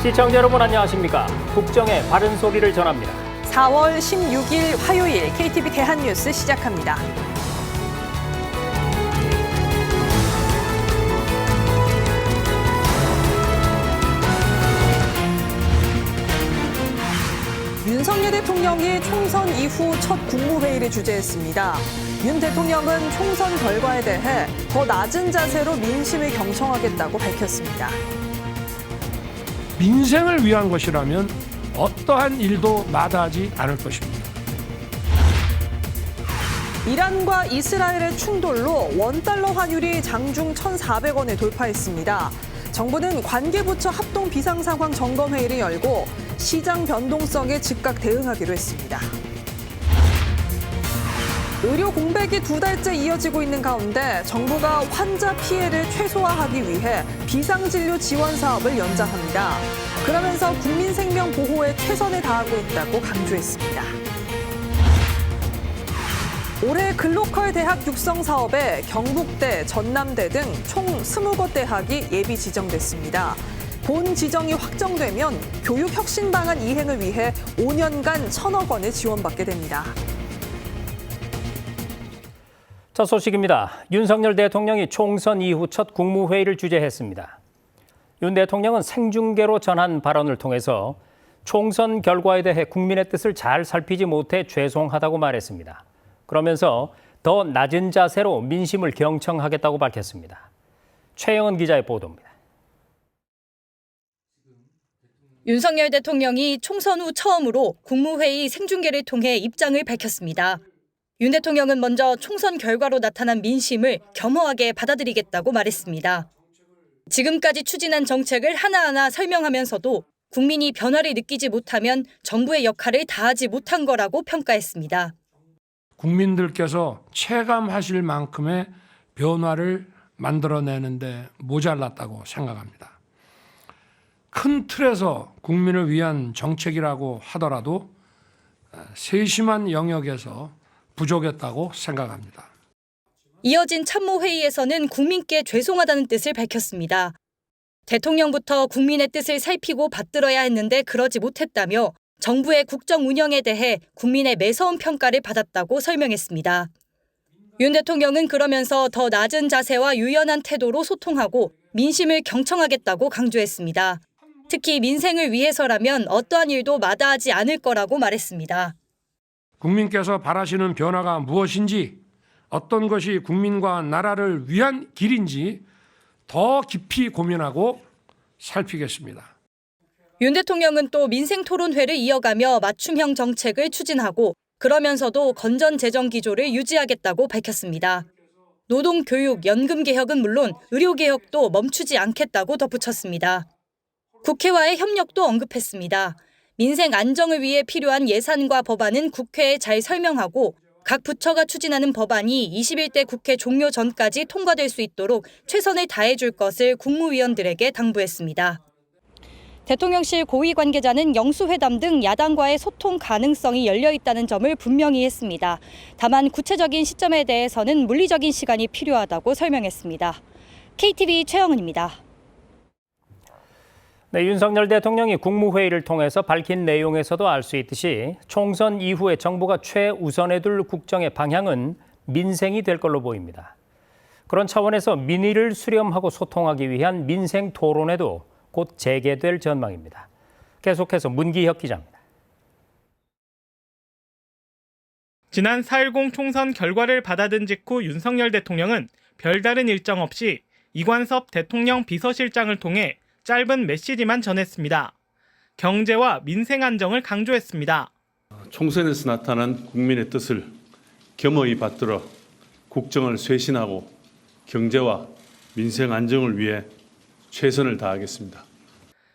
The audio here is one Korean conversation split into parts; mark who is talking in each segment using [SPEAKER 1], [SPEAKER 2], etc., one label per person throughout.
[SPEAKER 1] 시청자 여러분 안녕하십니까? 국정의 바른 소리를 전합니다.
[SPEAKER 2] 4월 16일 화요일 KTV 대한뉴스 시작합니다. 윤석열 대통령이 총선 이후 첫 국무회의를 주재했습니다. 윤 대통령은 총선 결과에 대해 더 낮은 자세로 민심을 경청하겠다고 밝혔습니다.
[SPEAKER 3] 민생을 위한 것이라면 어떠한 일도 마다하지 않을 것입니다.
[SPEAKER 2] 이란과 이스라엘의 충돌로 원달러 환율이 장중 1,400원에 돌파했습니다. 정부는 관계부처 합동 비상상황 점검회의를 열고 시장 변동성에 즉각 대응하기로 했습니다. 의료 공백이 2달째 이어지고 있는 가운데 정부가 환자 피해를 최소화하기 위해 비상진료 지원 사업을 연장합니다. 그러면서 국민 생명 보호에 최선을 다하고 있다고 강조했습니다. 올해 글로컬 대학 육성 사업에 경북대, 전남대 등 총 20곳 대학이 예비 지정됐습니다. 본 지정이 확정되면 교육 혁신 방안 이행을 위해 5년간 1,000억 원을 지원받게 됩니다.
[SPEAKER 1] 첫 소식입니다. 윤석열 대통령이 총선 이후 첫 국무회의를 주재했습니다. 윤 대통령은 생중계로 전한 발언을 통해서 총선 결과에 대해 국민의 뜻을 잘 살피지 못해 죄송하다고 말했습니다. 그러면서 더 낮은 자세로 민심을 경청하겠다고 밝혔습니다. 최영은 기자의 보도입니다.
[SPEAKER 4] 윤석열 대통령이 총선 후 처음으로 국무회의 생중계를 통해 입장을 밝혔습니다. 윤 대통령은 먼저 총선 결과로 나타난 민심을 겸허하게 받아들이겠다고 말했습니다. 지금까지 추진한 정책을 하나하나 설명하면서도 국민이 변화를 느끼지 못하면 정부의 역할을 다하지 못한 거라고 평가했습니다.
[SPEAKER 3] 국민들께서 체감하실 만큼의 변화를 만들어내는데 모자랐다고 생각합니다. 큰 틀에서 국민을 위한 정책이라고 하더라도 세심한 영역에서 부족했다고 생각합니다.
[SPEAKER 4] 이어진 참모회의에서는 국민께 죄송하다는 뜻을 밝혔습니다. 대통령부터 국민의 뜻을 살피고 받들어야 했는데 그러지 못했다며 정부의 국정 운영에 대해 국민의 매서운 평가를 받았다고 설명했습니다. 윤 대통령은 그러면서 더 낮은 자세와 유연한 태도로 소통하고 민심을 경청하겠다고 강조했습니다. 특히 민생을 위해서라면 어떠한 일도 마다하지 않을 거라고 말했습니다.
[SPEAKER 3] 국민께서 바라시는 변화가 무엇인지, 어떤 것이 국민과 나라를 위한 길인지 더 깊이 고민하고 살피겠습니다.
[SPEAKER 4] 윤 대통령은 또 민생토론회를 이어가며 맞춤형 정책을 추진하고 그러면서도 건전 재정 기조를 유지하겠다고 밝혔습니다. 노동, 교육, 연금 개혁은 물론 의료 개혁도 멈추지 않겠다고 덧붙였습니다. 국회와의 협력도 언급했습니다. 민생 안정을 위해 필요한 예산과 법안은 국회에 잘 설명하고 각 부처가 추진하는 법안이 21대 국회 종료 전까지 통과될 수 있도록 최선을 다해줄 것을 국무위원들에게 당부했습니다. 대통령실 고위 관계자는 영수회담 등 야당과의 소통 가능성이 열려 있다는 점을 분명히 했습니다. 다만 구체적인 시점에 대해서는 물리적인 시간이 필요하다고 설명했습니다. KTV 최영은입니다.
[SPEAKER 1] 네, 윤석열 대통령이 국무회의를 통해서 밝힌 내용에서도 알 수 있듯이 총선 이후에 정부가 최우선에 둘 국정의 방향은 민생이 될 걸로 보입니다. 그런 차원에서 민의를 수렴하고 소통하기 위한 민생 토론회도 곧 재개될 전망입니다. 계속해서 문기혁 기자입니다.
[SPEAKER 5] 지난 4.10 총선 결과를 받아든 직후 윤석열 대통령은 별다른 일정 없이 이관섭 대통령 비서실장을 통해 짧은 메시지만 전했습니다. 경제와 민생 안정을 강조했습니다.
[SPEAKER 6] 총선에서 나타난 국민의 뜻을 겸허히 받들어 국정을 쇄신하고 경제와 민생 안정을 위해 최선을 다하겠습니다.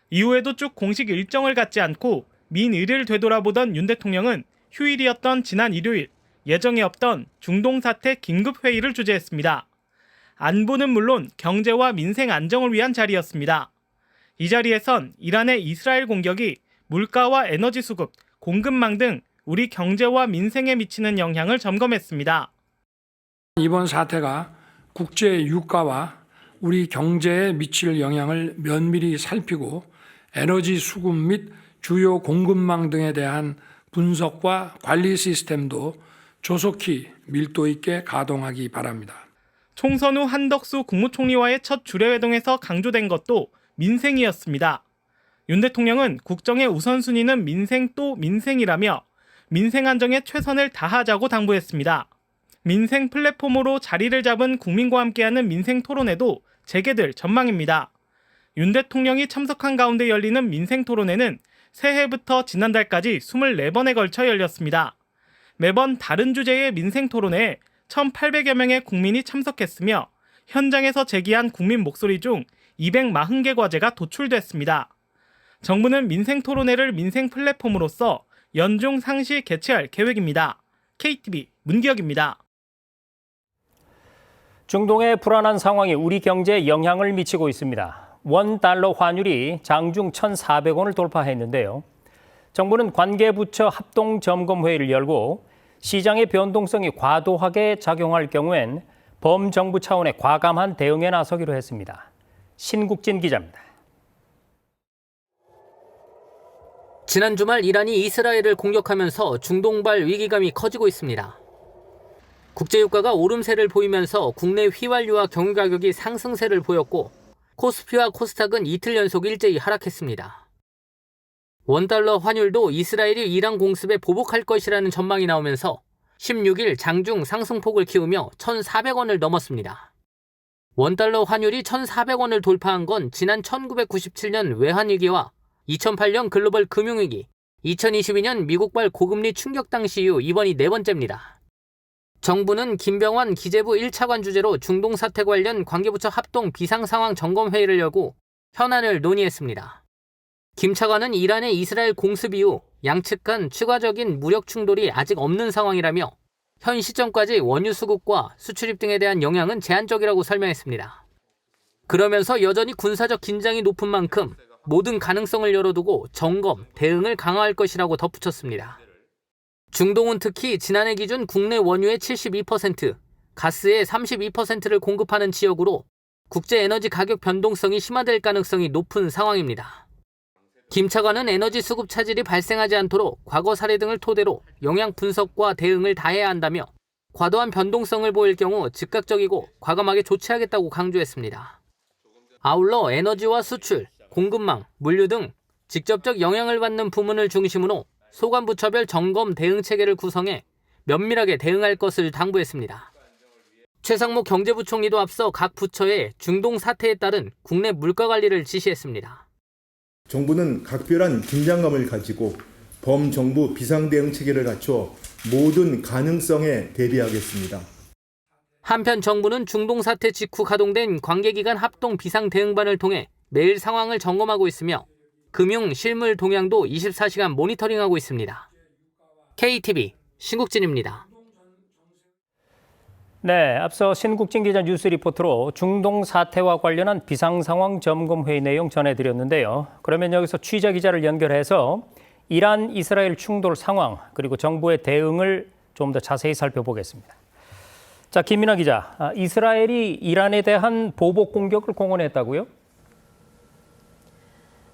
[SPEAKER 5] 이후에도 쭉 공식 일정을 갖지 않고 민의를 되돌아보던 윤 대통령은 휴일이었던 지난 일요일 예정에 없던 중동 사태 긴급 회의를 주재했습니다. 안보는 물론 경제와 민생 안정을 위한 자리였습니다. 이 자리에선 이란의 이스라엘 공격이 물가와 에너지 수급, 공급망 등 우리 경제와 민생에 미치는 영향을 점검했습니다.
[SPEAKER 3] 이번 사태가 국제 유가와 우리 경제에 미칠 영향을 면밀히 살피고 에너지 수급 및 주요 공급망 등에 대한 분석과 관리 시스템도 조속히 밀도 있게 가동하기 바랍니다.
[SPEAKER 5] 총선 후 한덕수 국무총리와의 첫 주례회동에서 강조된 것도 민생이었습니다. 윤 대통령은 국정의 우선순위는 민생 또 민생이라며 민생 안정에 최선을 다하자고 당부했습니다. 민생 플랫폼으로 자리를 잡은 국민과 함께하는 민생 토론회도 재개될 전망입니다. 윤 대통령이 참석한 가운데 열리는 민생 토론회는 새해부터 지난달까지 24번에 걸쳐 열렸습니다. 매번 다른 주제의 민생 토론회에 1,800여 명의 국민이 참석했으며 현장에서 제기한 국민 목소리 중 240개 과제가 도출됐습니다. 정부는 민생 토론회를 민생 플랫폼으로서 연중 상시 개최할 계획입니다. KTV 문기혁입니다.
[SPEAKER 1] 중동의 불안한 상황이 우리 경제에 영향을 미치고 있습니다. $1 환율이 장중 1,400원을 돌파했는데요. 정부는 관계부처 합동점검회의를 열고 시장의 변동성이 과도하게 작용할 경우엔 범정부 차원의 과감한 대응에 나서기로 했습니다. 신국진 기자입니다.
[SPEAKER 7] 지난 주말 이란이 이스라엘을 공격하면서 중동발 위기감이 커지고 있습니다. 국제유가가 오름세를 보이면서 국내 휘발유와 경유 가격이 상승세를 보였고 코스피와 코스닥은 이틀 연속 일제히 하락했습니다. $1 환율도 이스라엘이 이란 공습에 보복할 것이라는 전망이 나오면서 16일 장중 상승폭을 키우며 1,400원을 넘었습니다. $1 환율이 1,400원을 돌파한 건 지난 1997년 외환위기와 2008년 글로벌 금융위기, 2022년 미국발 고금리 충격 당시 이후 이번이 네 번째입니다. 정부는 김병완 기재부 1차관 주재로 중동 사태 관련 관계부처 합동 비상상황 점검회의를 열고 현안을 논의했습니다. 김 차관은 이란의 이스라엘 공습 이후 양측 간 추가적인 무력 충돌이 아직 없는 상황이라며 현 시점까지 원유 수급과 수출입 등에 대한 영향은 제한적이라고 설명했습니다. 그러면서 여전히 군사적 긴장이 높은 만큼 모든 가능성을 열어두고 점검, 대응을 강화할 것이라고 덧붙였습니다. 중동은 특히 지난해 기준 국내 원유의 72%, 가스의 32%를 공급하는 지역으로 국제 에너지 가격 변동성이 심화될 가능성이 높은 상황입니다. 김 차관은 에너지 수급 차질이 발생하지 않도록 과거 사례 등을 토대로 영향 분석과 대응을 다해야 한다며 과도한 변동성을 보일 경우 즉각적이고 과감하게 조치하겠다고 강조했습니다. 아울러 에너지와 수출, 공급망, 물류 등 직접적 영향을 받는 부문을 중심으로 소관부처별 점검 대응 체계를 구성해 면밀하게 대응할 것을 당부했습니다. 최상목 경제부총리도 앞서 각 부처에 중동 사태에 따른 국내 물가 관리를 지시했습니다.
[SPEAKER 8] 정부는 각별한 긴장감을 가지고 범정부 비상대응 체계를 갖춰 모든 가능성에 대비하겠습니다.
[SPEAKER 7] 한편 정부는 중동 사태 직후 가동된 관계기관 합동 비상대응반을 통해 매일 상황을 점검하고 있으며 금융, 실물 동향도 24시간 모니터링하고 있습니다. KTV 신국진입니다.
[SPEAKER 1] 네, 앞서 신국진 기자 뉴스 리포트로 중동 사태와 관련한 비상상황 점검회의 내용 전해드렸는데요. 그러면 여기서 취재 기자를 연결해서 이란, 이스라엘 충돌 상황 그리고 정부의 대응을 좀 더 자세히 살펴보겠습니다. 자, 김민아 기자, 이스라엘이 이란에 대한 보복 공격을 공언했다고요?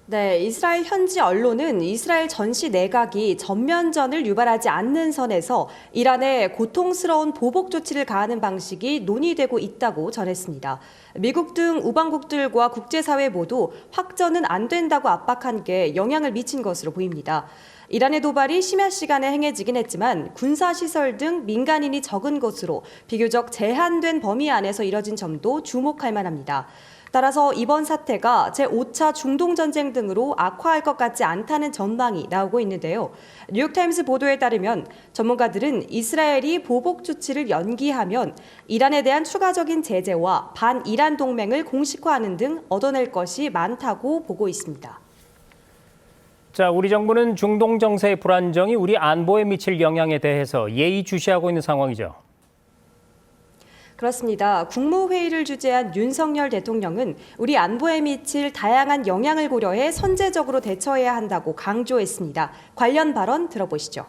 [SPEAKER 9] 네, 이스라엘 현지 언론은 이스라엘 전시 내각이 전면전을 유발하지 않는 선에서 이란에 고통스러운 보복 조치를 가하는 방식이 논의되고 있다고 전했습니다. 미국 등 우방국들과 국제사회 모두 확전은 안 된다고 압박한 게 영향을 미친 것으로 보입니다. 이란의 도발이 심야 시간에 행해지긴 했지만 군사시설 등 민간인이 적은 것으로 비교적 제한된 범위 안에서 이뤄진 점도 주목할 만합니다. 따라서 이번 사태가 제5차 중동전쟁 등으로 악화할 것 같지 않다는 전망이 나오고 있는데요. 뉴욕타임스 보도에 따르면 전문가들은 이스라엘이 보복 조치를 연기하면 이란에 대한 추가적인 제재와 반이란 동맹을 공식화하는 등 얻어낼 것이 많다고 보고 있습니다.
[SPEAKER 1] 자, 우리 정부는 중동 정세의 불안정이 우리 안보에 미칠 영향에 대해서 예의주시하고 있는 상황이죠.
[SPEAKER 9] 그렇습니다. 국무회의를 주재한 윤석열 대통령은 우리 안보에 미칠 다양한 영향을 고려해 선제적으로 대처해야 한다고 강조했습니다. 관련 발언 들어보시죠.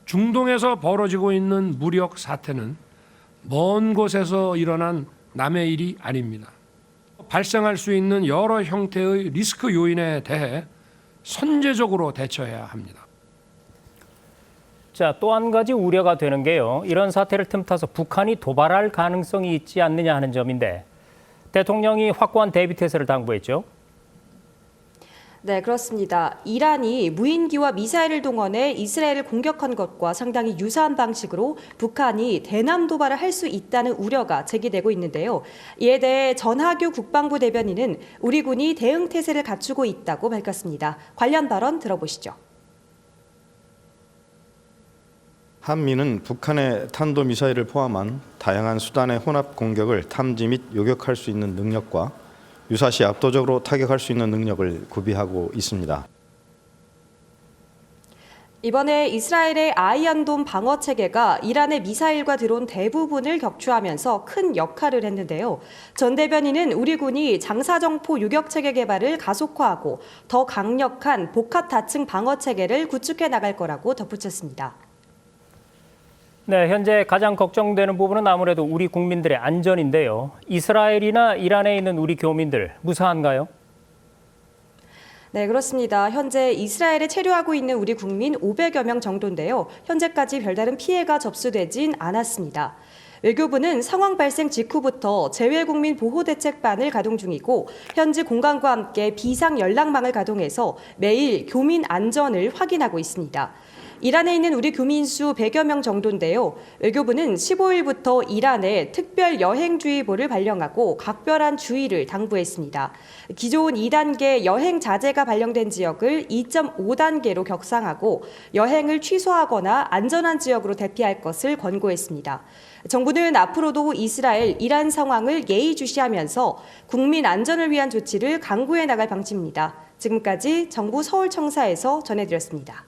[SPEAKER 3] 중동에서 벌어지고 있는 무력 사태는 먼 곳에서 일어난 남의 일이 아닙니다. 발생할 수 있는 여러 형태의 리스크 요인에 대해 선제적으로 대처해야 합니다.
[SPEAKER 1] 자, 또 한 가지 우려가 되는 게요. 이런 사태를 틈타서 북한이 도발할 가능성이 있지 않느냐 하는 점인데 대통령이 확고한 대비 태세를 당부했죠.
[SPEAKER 9] 네, 그렇습니다. 이란이 무인기와 미사일을 동원해 이스라엘을 공격한 것과 상당히 유사한 방식으로 북한이 대남 도발을 할 수 있다는 우려가 제기되고 있는데요. 이에 대해 전하규 국방부 대변인은 우리 군이 대응 태세를 갖추고 있다고 밝혔습니다. 관련 발언 들어보시죠.
[SPEAKER 10] 한미는 북한의 탄도미사일을 포함한 다양한 수단의 혼합 공격을 탐지 및 요격할 수 있는 능력과 유사시 압도적으로 타격할 수 있는 능력을 구비하고 있습니다.
[SPEAKER 9] 이번에 이스라엘의 아이언돔 방어 체계가 이란의 미사일과 드론 대부분을 격추하면서 큰 역할을 했는데요. 전 대변인은 우리 군이 장사정포 유격 체계 개발을 가속화하고 더 강력한 복합 다층 방어 체계를 구축해 나갈 거라고 덧붙였습니다.
[SPEAKER 1] 네, 현재 가장 걱정되는 부분은 아무래도 우리 국민들의 안전인데요. 이스라엘이나 이란에 있는 우리 교민들 무사한가요?
[SPEAKER 9] 네, 그렇습니다. 현재 이스라엘에 체류하고 있는 우리 국민 500여 명 정도인데요. 현재까지 별다른 피해가 접수되진 않았습니다. 외교부는 상황 발생 직후부터 재외국민 보호대책반을 가동 중이고 현지 공관과 함께 비상 연락망을 가동해서 매일 교민 안전을 확인하고 있습니다. 이란에 있는 우리 교민 수 100여 명 정도인데요. 외교부는 15일부터 이란에 특별 여행주의보를 발령하고 각별한 주의를 당부했습니다. 기존 2단계 여행 자제가 발령된 지역을 2.5단계로 격상하고 여행을 취소하거나 안전한 지역으로 대피할 것을 권고했습니다. 정부는 앞으로도 이스라엘, 이란 상황을 예의주시하면서 국민 안전을 위한 조치를 강구해 나갈 방침입니다. 지금까지 정부 서울청사에서 전해드렸습니다.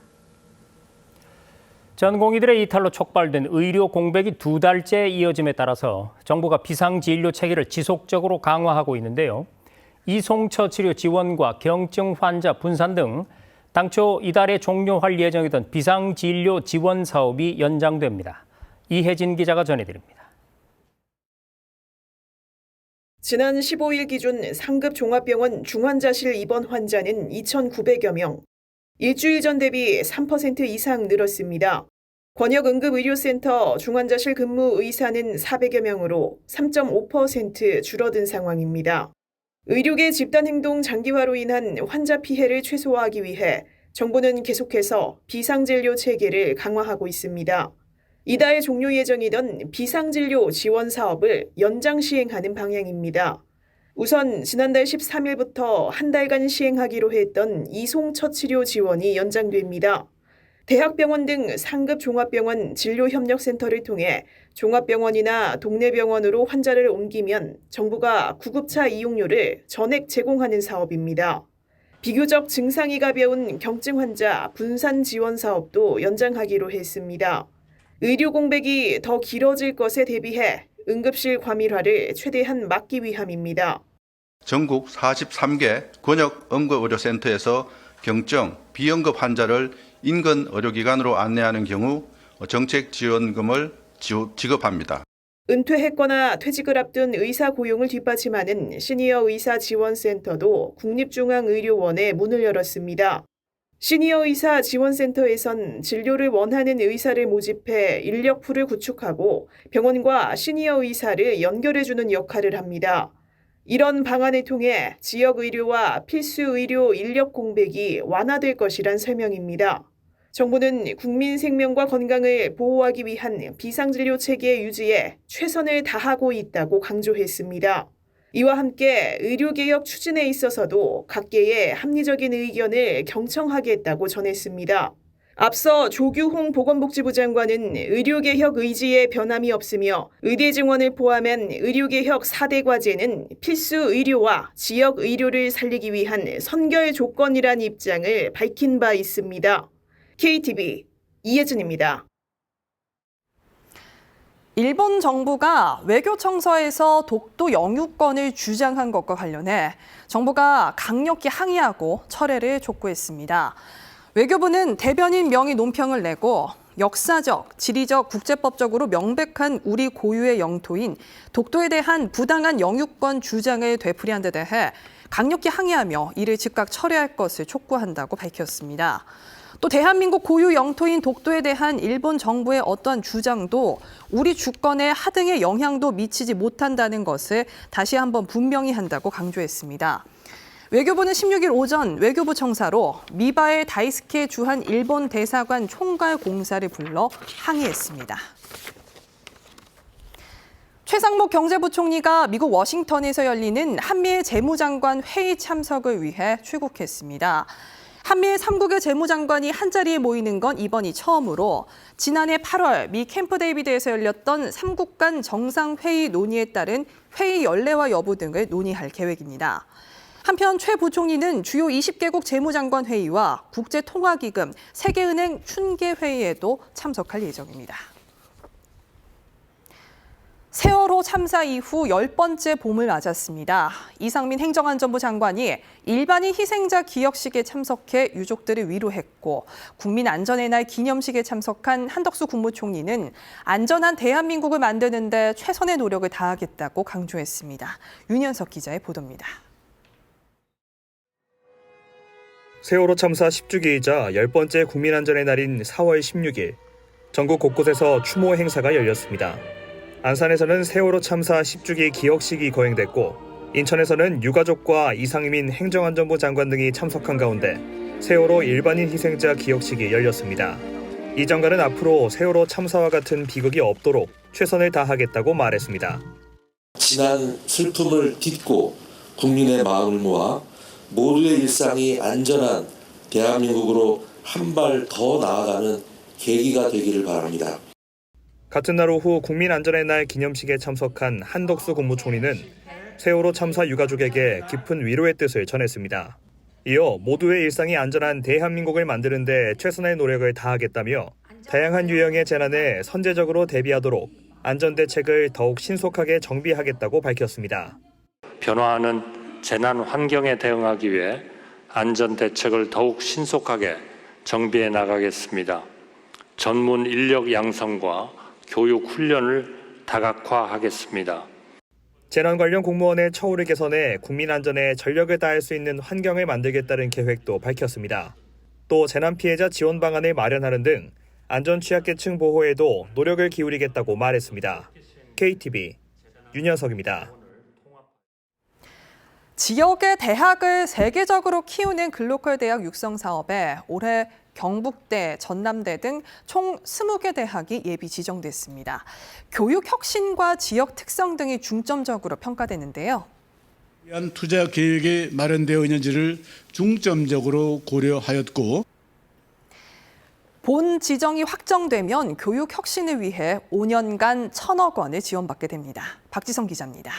[SPEAKER 1] 전공의들의 이탈로 촉발된 의료 공백이 2달째 이어짐에 따라서 정부가 비상진료 체계를 지속적으로 강화하고 있는데요. 이송처 치료 지원과 경증 환자 분산 등 당초 이달에 종료할 예정이던 비상진료 지원 사업이 연장됩니다. 이혜진 기자가 전해드립니다.
[SPEAKER 11] 지난 15일 기준 상급 종합병원 중환자실 입원 환자는 2,900여 명. 일주일 전 대비 3% 이상 늘었습니다. 권역응급의료센터 중환자실 근무 의사는 400여 명으로 3.5% 줄어든 상황입니다. 의료계 집단행동 장기화로 인한 환자 피해를 최소화하기 위해 정부는 계속해서 비상진료 체계를 강화하고 있습니다. 이달 종료 예정이던 비상진료 지원 사업을 연장 시행하는 방향입니다. 우선 지난달 13일부터 한 달간 시행하기로 했던 이송처 치료 지원이 연장됩니다. 대학병원 등 상급 종합병원 진료협력센터를 통해 종합병원이나 동네 병원으로 환자를 옮기면 정부가 구급차 이용료를 전액 제공하는 사업입니다. 비교적 증상이 가벼운 경증 환자 분산 지원 사업도 연장하기로 했습니다. 의료 공백이 더 길어질 것에 대비해 응급실 과밀화를 최대한 막기 위함입니다.
[SPEAKER 12] 전국 43개 권역응급의료센터에서 경증, 비응급 환자를 인근 의료기관으로 안내하는 경우 정책지원금을 지급합니다.
[SPEAKER 11] 은퇴했거나 퇴직을 앞둔 의사 고용을 뒷받침하는 시니어 의사 지원센터도 국립중앙의료원에 문을 열었습니다. 시니어 의사 지원센터에선 진료를 원하는 의사를 모집해 인력풀을 구축하고 병원과 시니어 의사를 연결해주는 역할을 합니다. 이런 방안을 통해 지역 의료와 필수 의료 인력 공백이 완화될 것이란 설명입니다. 정부는 국민 생명과 건강을 보호하기 위한 비상진료 체계 유지에 최선을 다하고 있다고 강조했습니다. 이와 함께 의료개혁 추진에 있어서도 각계의 합리적인 의견을 경청하겠다고 전했습니다. 앞서 조규홍 보건복지부 장관은 의료개혁 의지에 변함이 없으며 의대 증원을 포함한 의료개혁 4대 과제는 필수 의료와 지역 의료를 살리기 위한 선결 조건이란 입장을 밝힌 바 있습니다. KTV 이혜진입니다.
[SPEAKER 2] 일본 정부가 외교청서에서 독도 영유권을 주장한 것과 관련해 정부가 강력히 항의하고 철회를 촉구했습니다. 외교부는 대변인 명의 논평을 내고 역사적, 지리적, 국제법적으로 명백한 우리 고유의 영토인 독도에 대한 부당한 영유권 주장을 되풀이한 데 대해 강력히 항의하며 이를 즉각 철회할 것을 촉구한다고 밝혔습니다. 또 대한민국 고유 영토인 독도에 대한 일본 정부의 어떠한 주장도 우리 주권에 하등의 영향도 미치지 못한다는 것을 다시 한번 분명히 한다고 강조했습니다. 외교부는 16일 오전 외교부 청사로 미바의 다이스케 주한 일본 대사관 총괄 공사를 불러 항의했습니다. 최상목 경제부총리가 미국 워싱턴에서 열리는 한미일 재무장관 회의 참석을 위해 출국했습니다. 한미일 3국의 재무장관이 한자리에 모이는 건 이번이 처음으로 지난해 8월 미 캠프 데이비드에서 열렸던 3국 간 정상회의 논의에 따른 회의 연례와 여부 등을 논의할 계획입니다. 한편 최 부총리는 주요 20개국 재무장관 회의와 국제통화기금, 세계은행 춘계회의에도 참석할 예정입니다. 세월호 참사 이후 10번째 봄을 맞았습니다. 이상민 행정안전부 장관이 일반인 희생자 기억식에 참석해 유족들을 위로했고 국민안전의 날 기념식에 참석한 한덕수 국무총리는 안전한 대한민국을 만드는 데 최선의 노력을 다하겠다고 강조했습니다. 윤현석 기자의 보도입니다.
[SPEAKER 13] 세월호 참사 10주기이자 10번째 국민안전의 날인 4월 16일, 전국 곳곳에서 추모 행사가 열렸습니다. 안산에서는 세월호 참사 10주기 기억식이 거행됐고 인천에서는 유가족과 이상민 행정안전부 장관 등이 참석한 가운데 세월호 일반인 희생자 기억식이 열렸습니다. 이 장관은 앞으로 세월호 참사와 같은 비극이 없도록 최선을 다하겠다고 말했습니다.
[SPEAKER 14] 지난 슬픔을 딛고 국민의 마음을 모아 모두의 일상이 안전한 대한민국으로 한 발 더 나아가는 계기가 되기를 바랍니다.
[SPEAKER 13] 같은 날 오후 국민안전의 날 기념식에 참석한 한덕수 국무총리는 세월호 참사 유가족에게 깊은 위로의 뜻을 전했습니다. 이어 모두의 일상이 안전한 대한민국을 만드는 데 최선의 노력을 다하겠다며 다양한 유형의 재난에 선제적으로 대비하도록 안전대책을 더욱 신속하게 정비하겠다고 밝혔습니다.
[SPEAKER 15] 변화하는 재난 환경에 대응하기 위해 안전대책을 더욱 신속하게 정비해 나가겠습니다. 전문 인력 양성과 교육 훈련을 다각화하겠습니다.
[SPEAKER 13] 재난 관련 공무원의 처우를 개선해 국민 안전에 전력을 다할 수 있는 환경을 만들겠다는 계획도 밝혔습니다. 또 재난 피해자 지원 방안을 마련하는 등 안전 취약계층 보호에도 노력을 기울이겠다고 말했습니다. KTV 윤현석입니다.
[SPEAKER 2] 지역의 대학을 세계적으로 키우는 글로컬 대학 육성 사업에 올해 경북대, 전남대 등 총 20개 대학이 예비 지정됐습니다. 교육 혁신과 지역 특성 등이 중점적으로 평가되는데요.
[SPEAKER 16] 위한 투자 계획이 마련되어 있는지를 중점적으로 고려하였고
[SPEAKER 2] 본 지정이 확정되면 교육 혁신을 위해 5년간 1,000억 원을 지원받게 됩니다. 박지성 기자입니다.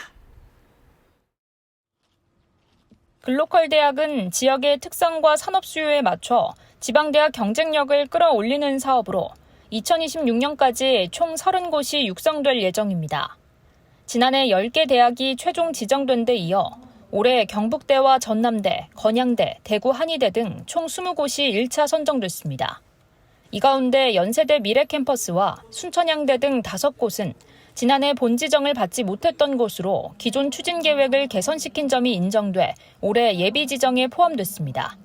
[SPEAKER 17] 글로컬 대학은 지역의 특성과 산업 수요에 맞춰 지방대학 경쟁력을 끌어올리는 사업으로 2026년까지 총 30곳이 육성될 예정입니다. 지난해 10개 대학이 최종 지정된 데 이어 올해 경북대와 전남대, 건양대, 대구 한의대 등 총 20곳이 1차 선정됐습니다. 이 가운데 연세대 미래캠퍼스와 순천향대 등 5곳은 지난해 본 지정을 받지 못했던 곳으로 기존 추진 계획을 개선시킨 점이 인정돼 올해 예비 지정에 포함됐습니다.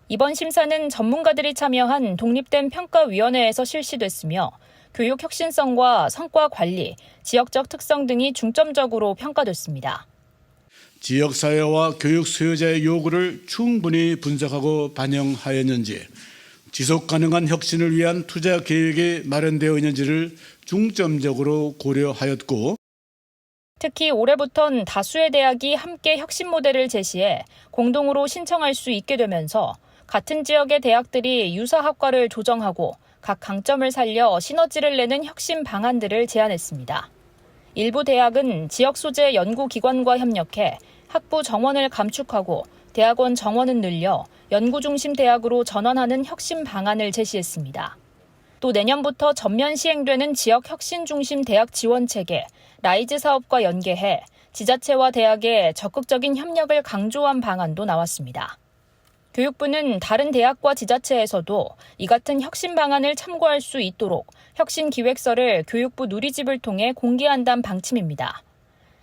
[SPEAKER 17] 이번 심사는 전문가들이 참여한 독립된 평가위원회에서 실시됐으며 교육 혁신성과 성과 관리, 지역적 특성 등이 중점적으로 평가됐습니다.
[SPEAKER 16] 지역사회와 교육 수요자의 요구를 충분히 분석하고 반영하였는지 지속 가능한 혁신을 위한 투자 계획이 마련되어 있는지를 중점적으로 고려하였고
[SPEAKER 17] 특히 올해부턴 다수의 대학이 함께 혁신 모델을 제시해 공동으로 신청할 수 있게 되면서 같은 지역의 대학들이 유사 학과를 조정하고 각 강점을 살려 시너지를 내는 혁신 방안들을 제안했습니다. 일부 대학은 지역 소재 연구기관과 협력해 학부 정원을 감축하고 대학원 정원은 늘려 연구 중심 대학으로 전환하는 혁신 방안을 제시했습니다. 또 내년부터 전면 시행되는 지역 혁신 중심 대학 지원 체계, 라이즈 사업과 연계해 지자체와 대학의 적극적인 협력을 강조한 방안도 나왔습니다. 교육부는 다른 대학과 지자체에서도 이 같은 혁신 방안을 참고할 수 있도록 혁신 기획서를 교육부 누리집을 통해 공개한다는 방침입니다.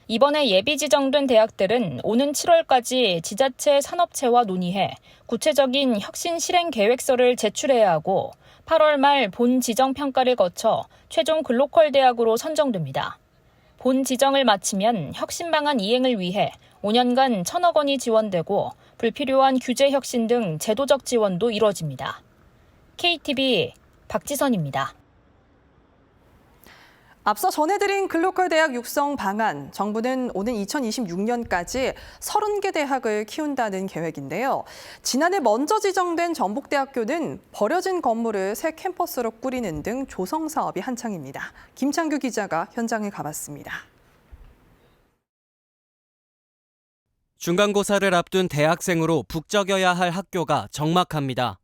[SPEAKER 17] 이번에 예비 지정된 대학들은 오는 7월까지 지자체 산업체와 논의해 구체적인 혁신 실행 계획서를 제출해야 하고 8월 말 본 지정 평가를 거쳐 최종 글로컬 대학으로 선정됩니다. 본 지정을 마치면 혁신 방안 이행을 위해 5년간 1,000억 원이 지원되고 불필요한 규제 혁신 등 제도적 지원도 이뤄집니다. KTV 박지선입니다.
[SPEAKER 2] 앞서 전해드린 글로컬 대학 육성 방안, 정부는 오는 2026년까지 30개 대학을 키운다는 계획인데요. 지난해 먼저 지정된 전북대학교는 버려진 건물을 새 캠퍼스로 꾸리는 등 조성 사업이 한창입니다. 김창규 기자가 현장에 가봤습니다.
[SPEAKER 18] 중간고사를 앞둔 대학생으로 북적여야 할 학교가 적막합니다.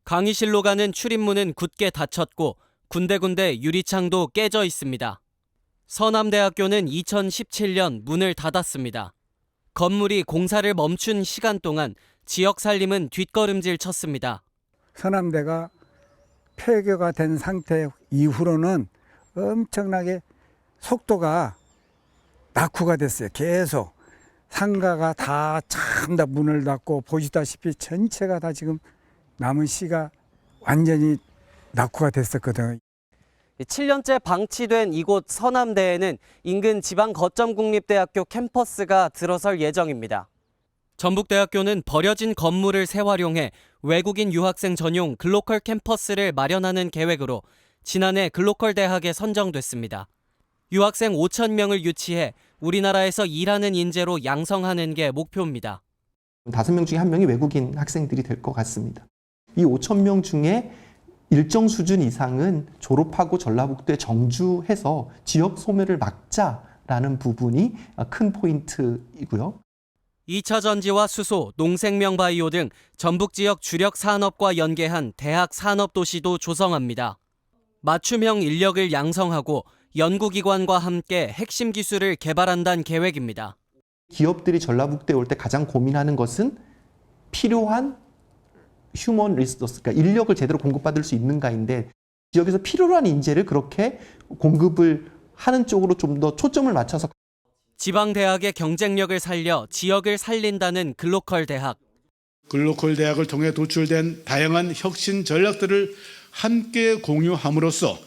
[SPEAKER 18] 강의실로 가는 출입문은 굳게 닫혔고 군데군데 유리창도 깨져 있습니다. 서남대학교는 2017년 문을 닫았습니다. 건물이 공사를 멈춘 시간 동안 지역 살림은 뒷걸음질 쳤습니다.
[SPEAKER 19] 서남대가 폐교가 된 상태 이후로는 엄청나게 속도가 낙후가 됐어요. 계속 상가가 다 참 다 문을 닫고 보시다시피 전체가 다 지금 남은 시가 완전히 낙후가 됐었거든요.
[SPEAKER 18] 7년째 방치된 이곳 서남대에는 인근 지방거점국립대학교 캠퍼스가 들어설 예정입니다. 전북대학교는 버려진 건물을 재활용해 외국인 유학생 전용 글로컬 캠퍼스를 마련하는 계획으로 지난해 글로컬 대학에 선정됐습니다. 유학생 5,000명을 유치해 우리나라에서 일하는 인재로 양성하는 게 목표입니다.
[SPEAKER 20] 5명 중에 1명이 외국인 학생들이 될 것 같습니다. 이 5,000명 중에 일정 수준 이상은 졸업하고 전라북도에 정주해서 지역 소멸을 막자라는 부분이 큰 포인트이고요.
[SPEAKER 18] 2차 전지와 수소, 농생명바이오 등 전북 지역 주력 산업과 연계한 대학 산업도시도 조성합니다. 맞춤형 인력을 양성하고 연구기관과 함께 핵심 기술을 개발한다는 계획입니다.
[SPEAKER 20] 기업들이 전라북도에 올 때 가장 고민하는 것은 필요한 휴먼 리소스, 그러니까 인력을 제대로 공급받을 수 있는가인데 지역에서 필요로 한 인재를 그렇게 공급을 하는 쪽으로 좀 더 초점을 맞춰서
[SPEAKER 18] 지방대학의 경쟁력을 살려 지역을 살린다는 글로컬 대학.
[SPEAKER 16] 글로컬 대학을 통해 도출된 다양한 혁신 전략들을 함께 공유함으로써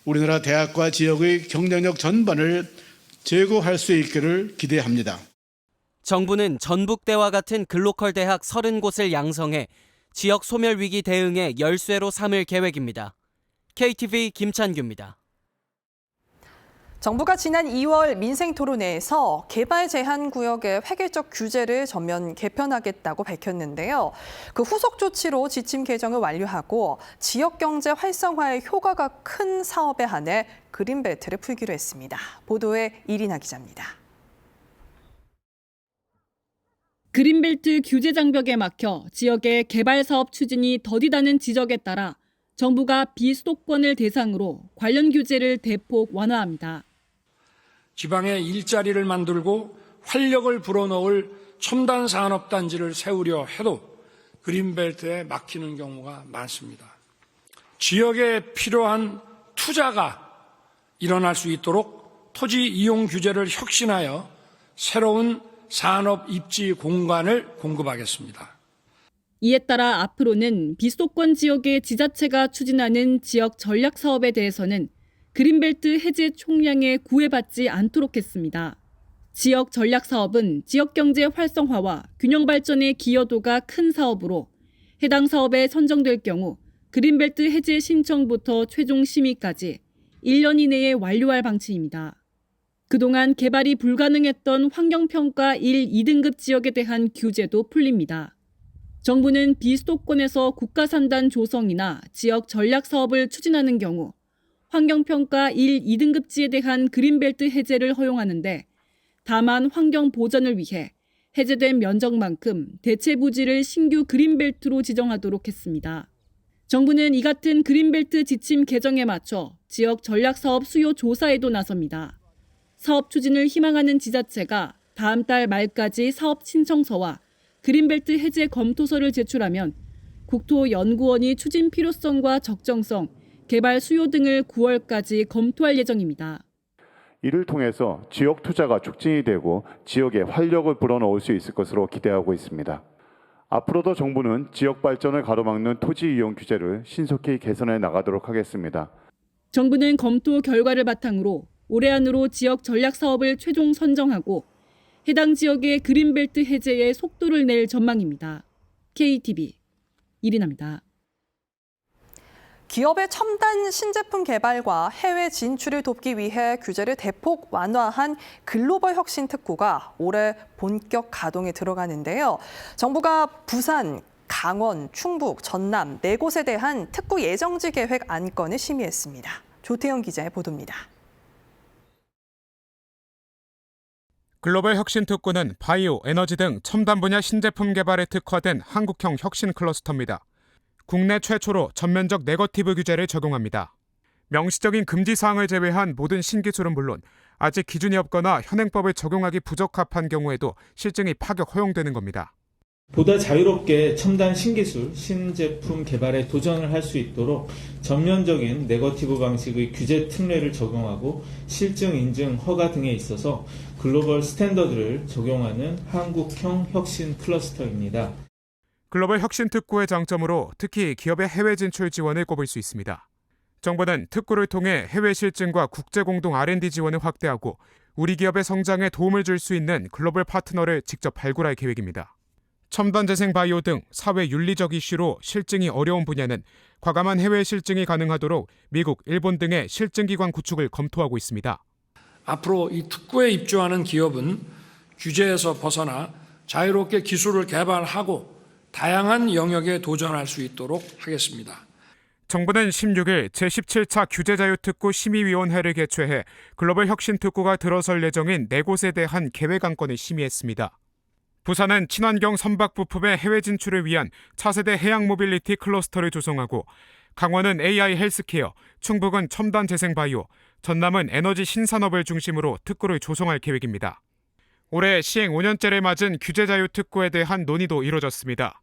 [SPEAKER 16] 우리나라 대학과 지역의 경쟁력 전반을 제고할 수 있기를 기대합니다.
[SPEAKER 18] 정부는 전북대와 같은 글로컬 대학 30곳을 양성해 지역 소멸 위기 대응의 열쇠로 삼을 계획입니다. KTV 김찬규입니다.
[SPEAKER 2] 정부가 지난 2월 민생토론회에서 개발 제한 구역의 획일적 규제를 전면 개편하겠다고 밝혔는데요. 그 후속 조치로 지침 개정을 완료하고 지역 경제 활성화에 효과가 큰 사업에 한해 그린벨트를 풀기로 했습니다. 보도에 이리나 기자입니다.
[SPEAKER 21] 그린벨트 규제 장벽에 막혀 지역의 개발 사업 추진이 더디다는 지적에 따라 정부가 비수도권을 대상으로 관련 규제를 대폭 완화합니다.
[SPEAKER 3] 지방에 일자리를 만들고 활력을 불어넣을 첨단 산업단지를 세우려 해도 그린벨트에 막히는 경우가 많습니다. 지역에 필요한 투자가 일어날 수 있도록 토지 이용 규제를 혁신하여 새로운 산업 입지 공간을 공급하겠습니다.
[SPEAKER 21] 이에 따라 앞으로는 비수도권 지역의 지자체가 추진하는 지역 전략 사업에 대해서는 그린벨트 해제 총량에 구애받지 않도록 했습니다. 지역 전략 사업은 지역 경제 활성화와 균형 발전의 기여도가 큰 사업으로 해당 사업에 선정될 경우 그린벨트 해제 신청부터 최종 심의까지 1년 이내에 완료할 방침입니다. 그동안 개발이 불가능했던 환경평가 1, 2등급 지역에 대한 규제도 풀립니다. 정부는 비수도권에서 국가산단 조성이나 지역 전략 사업을 추진하는 경우 환경평가 1, 2등급지에 대한 그린벨트 해제를 허용하는데 다만 환경 보전을 위해 해제된 면적만큼 대체 부지를 신규 그린벨트로 지정하도록 했습니다. 정부는 이 같은 그린벨트 지침 개정에 맞춰 지역 전략 사업 수요 조사에도 나섭니다. 사업 추진을 희망하는 지자체가 다음 달 말까지 사업 신청서와 그린벨트 해제 검토서를 제출하면 국토연구원이 추진 필요성과 적정성, 개발 수요 등을 9월까지 검토할 예정입니다.
[SPEAKER 4] 이를 통해서 지역 투자가 촉진이 되고 지역에 활력을 불어넣을 수 있을 것으로 기대하고 있습니다. 앞으로도 정부는 지역 발전을 가로막는 토지 이용 규제를 신속히 개선해 나가도록 하겠습니다.
[SPEAKER 21] 정부는 검토 결과를 바탕으로 올해 안으로 지역 전략 사업을 최종 선정하고 해당 지역의 그린벨트 해제에 속도를 낼 전망입니다. KTV 이리나입니다.
[SPEAKER 2] 기업의 첨단 신제품 개발과 해외 진출을 돕기 위해 규제를 대폭 완화한 글로벌 혁신 특구가 올해 본격 가동에 들어가는데요. 정부가 부산, 강원, 충북, 전남 4곳에 대한 특구 예정지 계획 안건을 심의했습니다. 조태영 기자의 보도입니다.
[SPEAKER 22] 글로벌 혁신 특구는 바이오, 에너지 등 첨단 분야 신제품 개발에 특화된 한국형 혁신 클러스터입니다. 국내 최초로 전면적 네거티브 규제를 적용합니다. 명시적인 금지 사항을 제외한 모든 신기술은 물론 아직 기준이 없거나 현행법을 적용하기 부적합한 경우에도 실증이 파격 허용되는 겁니다.
[SPEAKER 23] 보다 자유롭게 첨단 신기술, 신제품 개발에 도전을 할 수 있도록 전면적인 네거티브 방식의 규제 특례를 적용하고 실증, 인증, 허가 등에 있어서 글로벌 스탠더드를 적용하는 한국형 혁신 클러스터입니다.
[SPEAKER 22] 글로벌 혁신 특구의 장점으로 특히 기업의 해외 진출 지원을 꼽을 수 있습니다. 정부는 특구를 통해 해외 실증과 국제 공동 R&D 지원을 확대하고 우리 기업의 성장에 도움을 줄 수 있는 글로벌 파트너를 직접 발굴할 계획입니다. 첨단 재생 바이오 등 사회 윤리적 이슈로 실증이 어려운 분야는 과감한 해외 실증이 가능하도록 미국, 일본 등의 실증기관 구축을 검토하고 있습니다.
[SPEAKER 3] 앞으로 이 특구에 입주하는 기업은 규제에서 벗어나 자유롭게 기술을 개발하고 다양한 영역에 도전할 수 있도록 하겠습니다.
[SPEAKER 22] 정부는 16일 제17차 규제자유특구 심의위원회를 개최해 글로벌 혁신 특구가 들어설 예정인 4곳에 대한 계획 안건을 심의했습니다. 부산은 친환경 선박 부품의 해외 진출을 위한 차세대 해양 모빌리티 클러스터를 조성하고 강원은 AI 헬스케어, 충북은 첨단 재생 바이오, 전남은 에너지 신산업을 중심으로 특구를 조성할 계획입니다. 올해 시행 5년째를 맞은 규제자유특구에 대한 논의도 이뤄졌습니다.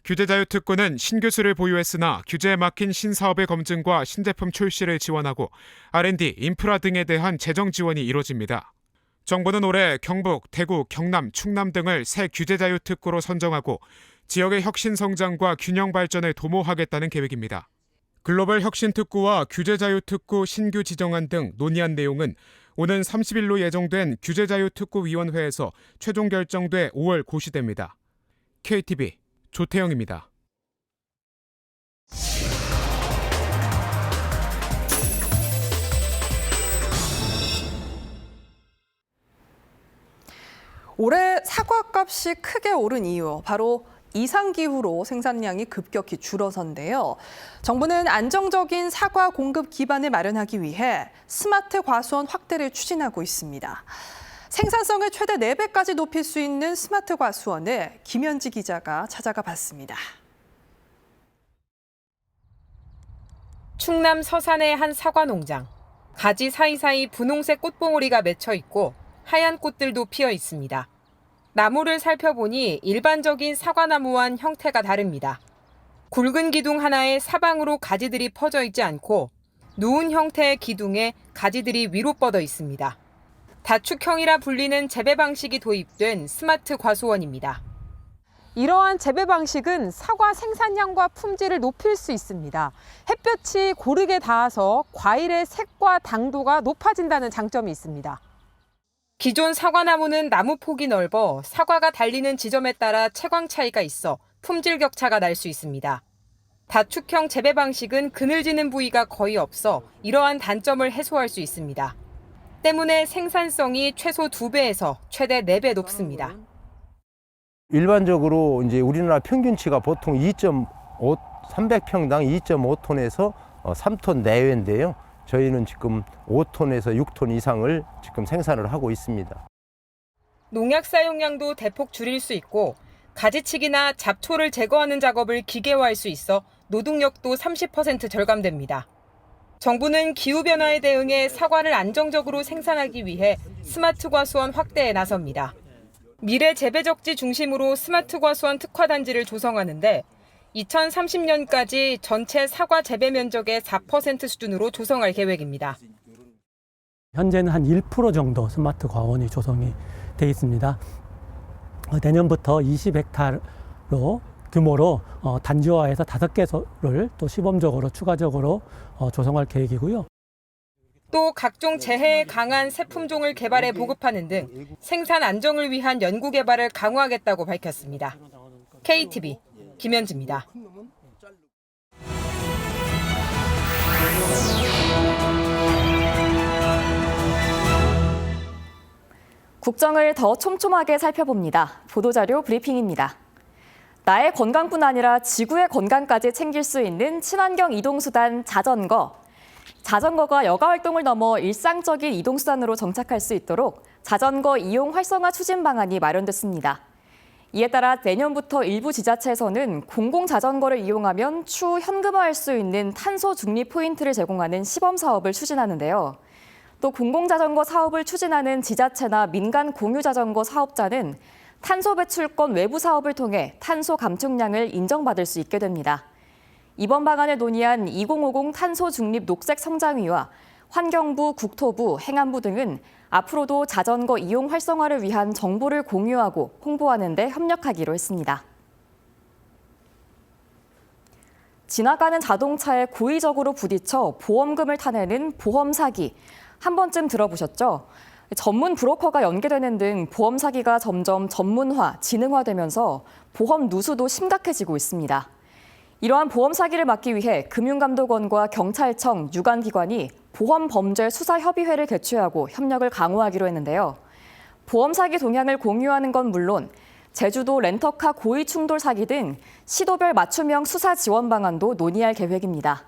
[SPEAKER 22] 규제자유특구는 신기술을 보유했으나 규제에 막힌 신사업의 검증과 신제품 출시를 지원하고 R&D, 인프라 등에 대한 재정 지원이 이뤄집니다. 정부는 올해 경북, 대구, 경남, 충남 등을 새 규제자유특구로 선정하고 지역의 혁신 성장과 균형 발전을 도모하겠다는 계획입니다. 글로벌 혁신 특구와 규제자유특구 신규 지정안 등 논의한 내용은 오는 30일로 예정된 규제자유특구위원회에서 최종 결정돼 5월 고시됩니다. KTV 조태영입니다.
[SPEAKER 2] 올해 사과값이 크게 오른 이유, 바로 이상기후로 생산량이 급격히 줄어선데요. 정부는 안정적인 사과 공급 기반을 마련하기 위해 스마트 과수원 확대를 추진하고 있습니다. 생산성을 최대 4배까지 높일 수 있는 스마트 과수원을 김현지 기자가 찾아가 봤습니다.
[SPEAKER 24] 충남 서산의 한 사과 농장. 가지 사이사이 분홍색 꽃봉오리가 맺혀 있고 하얀 꽃들도 피어 있습니다. 나무를 살펴보니 일반적인 사과나무와는 형태가 다릅니다. 굵은 기둥 하나에 사방으로 가지들이 퍼져 있지 않고 누운 형태의 기둥에 가지들이 위로 뻗어 있습니다. 다축형이라 불리는 재배 방식이 도입된 스마트 과수원입니다. 이러한 재배 방식은 사과 생산량과 품질을 높일 수 있습니다. 햇볕이 고르게 닿아서 과일의 색과 당도가 높아진다는 장점이 있습니다. 기존 사과나무는 나무 폭이 넓어 사과가 달리는 지점에 따라 채광 차이가 있어 품질 격차가 날 수 있습니다. 다축형 재배 방식은 그늘지는 부위가 거의 없어 이러한 단점을 해소할 수 있습니다. 때문에 생산성이 최소 2배에서 최대 4배 높습니다.
[SPEAKER 25] 일반적으로 이제 우리나라 평균치가 보통 300평당 2.5톤에서 3톤 내외인데요. 저희는 지금 5톤에서 6톤 이상을 지금 생산을 하고 있습니다.
[SPEAKER 24] 농약 사용량도 대폭 줄일 수 있고 가지치기나 잡초를 제거하는 작업을 기계화할 수 있어 노동력도 30% 절감됩니다. 정부는 기후변화에 대응해 사과를 안정적으로 생산하기 위해 스마트 과수원 확대에 나섭니다. 미래 재배적지 중심으로 스마트 과수원 특화단지를 조성하는데 2030년까지 전체 사과 재배 면적의 4% 수준으로 조성할 계획입니다.
[SPEAKER 5] 현재는 한 1% 정도 스마트 과원이 조성이 돼 있습니다. 내년부터 20헥타르로 규모로 단지화해서 5개소를 또 시범적으로 추가적으로 조성할 계획이고요.
[SPEAKER 24] 또 각종 재해에 강한 새 품종을 개발해 보급하는 등 생산 안정을 위한 연구 개발을 강화하겠다고 밝혔습니다. KTV 김현지입니다.
[SPEAKER 6] 국정을 더 촘촘하게 살펴봅니다. 보도자료 브리핑입니다. 나의 건강뿐 아니라 지구의 건강까지 챙길 수 있는 친환경 이동수단 자전거. 자전거가 여가 활동을 넘어 일상적인 이동수단으로 정착할 수 있도록 자전거 이용 활성화 추진 방안이 마련됐습니다. 이에 따라 내년부터 일부 지자체에서는 공공자전거를 이용하면 추후 현금화할 수 있는 탄소 중립 포인트를 제공하는 시범 사업을 추진하는데요. 또 공공자전거 사업을 추진하는 지자체나 민간 공유자전거 사업자는 탄소 배출권 외부 사업을 통해 탄소 감축량을 인정받을 수 있게 됩니다. 이번 방안을 논의한 2050 탄소 중립 녹색 성장위와 환경부, 국토부, 행안부 등은 앞으로도 자전거 이용 활성화를 위한 정보를 공유하고 홍보하는 데 협력하기로 했습니다. 지나가는 자동차에 고의적으로 부딪혀 보험금을 타내는 보험 사기. 한 번쯤 들어보셨죠? 전문 브로커가 연계되는 등 보험 사기가 점점 전문화, 지능화되면서 보험 누수도 심각해지고 있습니다. 이러한 보험 사기를 막기 위해 금융감독원과 경찰청, 유관기관이 보험범죄수사협의회를 개최하고 협력을 강화하기로 했는데요. 보험 사기 동향을 공유하는 건 물론 제주도 렌터카 고의 충돌 사기 등 시도별 맞춤형 수사 지원 방안도 논의할 계획입니다.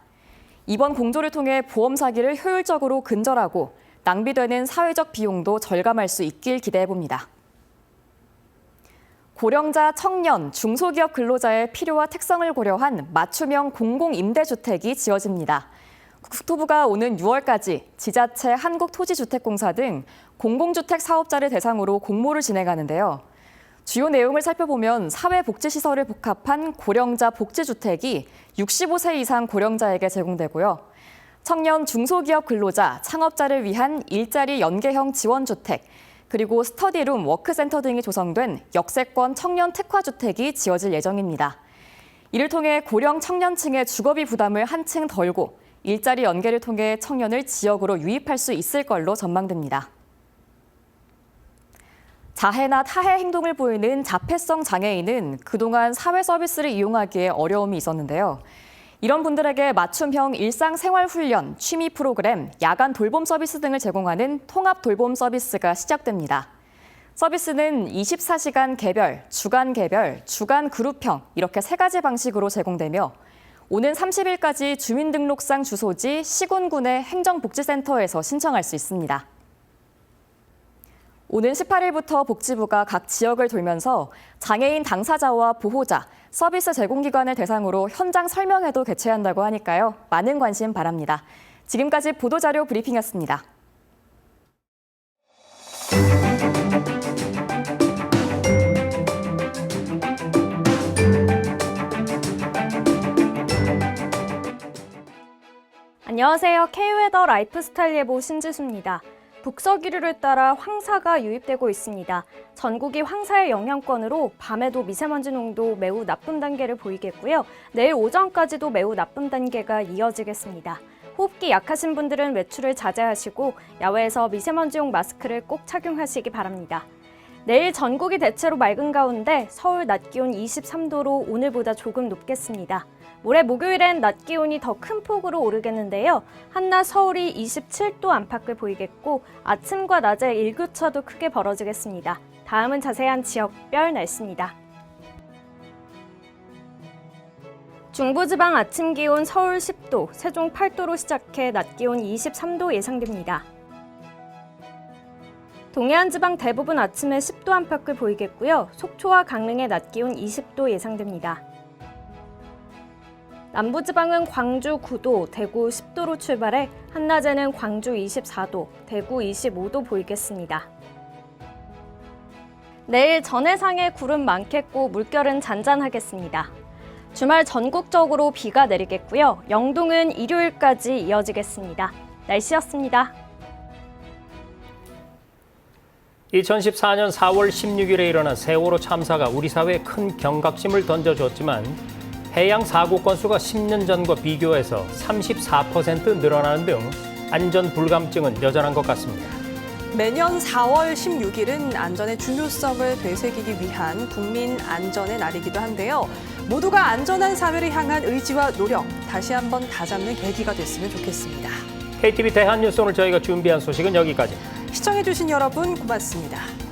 [SPEAKER 6] 이번 공조를 통해 보험 사기를 효율적으로 근절하고 낭비되는 사회적 비용도 절감할 수 있길 기대해봅니다. 고령자, 청년, 중소기업 근로자의 필요와 특성을 고려한 맞춤형 공공임대주택이 지어집니다. 국토부가 오는 6월까지 지자체, 한국토지주택공사 등 공공주택 사업자를 대상으로 공모를 진행하는데요. 주요 내용을 살펴보면 사회복지시설을 복합한 고령자 복지주택이 65세 이상 고령자에게 제공되고요. 청년, 중소기업 근로자, 창업자를 위한 일자리 연계형 지원주택, 그리고 스터디룸, 워크센터 등이 조성된 역세권 청년 특화주택이 지어질 예정입니다. 이를 통해 고령 청년층의 주거비 부담을 한층 덜고 일자리 연계를 통해 청년을 지역으로 유입할 수 있을 걸로 전망됩니다. 자해나 타해 행동을 보이는 자폐성 장애인은 그동안 사회 서비스를 이용하기에 어려움이 있었는데요. 이런 분들에게 맞춤형 일상생활훈련, 취미 프로그램, 야간 돌봄 서비스 등을 제공하는 통합 돌봄 서비스가 시작됩니다. 서비스는 24시간 개별, 주간 그룹형 이렇게 3가지 방식으로 제공되며 오는 30일까지 주민등록상 주소지 시군군의 행정복지센터에서 신청할 수 있습니다. 오는 18일부터 복지부가 각 지역을 돌면서 장애인 당사자와 보호자, 서비스 제공기관을 대상으로 현장 설명회도 개최한다고 하니까요. 많은 관심 바랍니다. 지금까지 보도자료 브리핑이었습니다.
[SPEAKER 7] 안녕하세요. K웨더 라이프스타일 예보 신지수입니다. 북서기류를 따라 황사가 유입되고 있습니다. 전국이 황사의 영향권으로 밤에도 미세먼지 농도 매우 나쁨 단계를 보이겠고요. 내일 오전까지도 매우 나쁨 단계가 이어지겠습니다. 호흡기 약하신 분들은 외출을 자제하시고 야외에서 미세먼지용 마스크를 꼭 착용하시기 바랍니다. 내일 전국이 대체로 맑은 가운데 서울 낮 기온 23도로 오늘보다 조금 높겠습니다. 모레 목요일엔 낮 기온이 더 큰 폭으로 오르겠는데요. 한낮 서울이 27도 안팎을 보이겠고 아침과 낮에 일교차도 크게 벌어지겠습니다. 다음은 자세한 지역별 날씨입니다. 중부지방 아침 기온 서울 10도, 세종 8도로 시작해 낮 기온 23도 예상됩니다. 동해안 지방 대부분 아침에 10도 안팎을 보이겠고요. 속초와 강릉의 낮 기온 20도 예상됩니다. 남부지방은 광주 9도, 대구 10도로 출발해 한낮에는 광주 24도, 대구 25도 보이겠습니다. 내일 전해상에 구름 많겠고 물결은 잔잔하겠습니다. 주말 전국적으로 비가 내리겠고요. 영동은 일요일까지 이어지겠습니다. 날씨였습니다.
[SPEAKER 1] 2014년 4월 16일에 일어난 세월호 참사가 우리 사회에 큰 경각심을 던져줬지만 해양 사고 건수가 10년 전과 비교해서 34% 늘어나는 등 안전 불감증은 여전한 것 같습니다.
[SPEAKER 2] 매년 4월 16일은 안전의 중요성을 되새기기 위한 국민 안전의 날이기도 한데요. 모두가 안전한 사회를 향한 의지와 노력 다시 한번 다잡는 계기가 됐으면 좋겠습니다.
[SPEAKER 1] KTV 대한뉴스 오늘 저희가 준비한 소식은 여기까지.
[SPEAKER 2] 시청해주신 여러분 고맙습니다.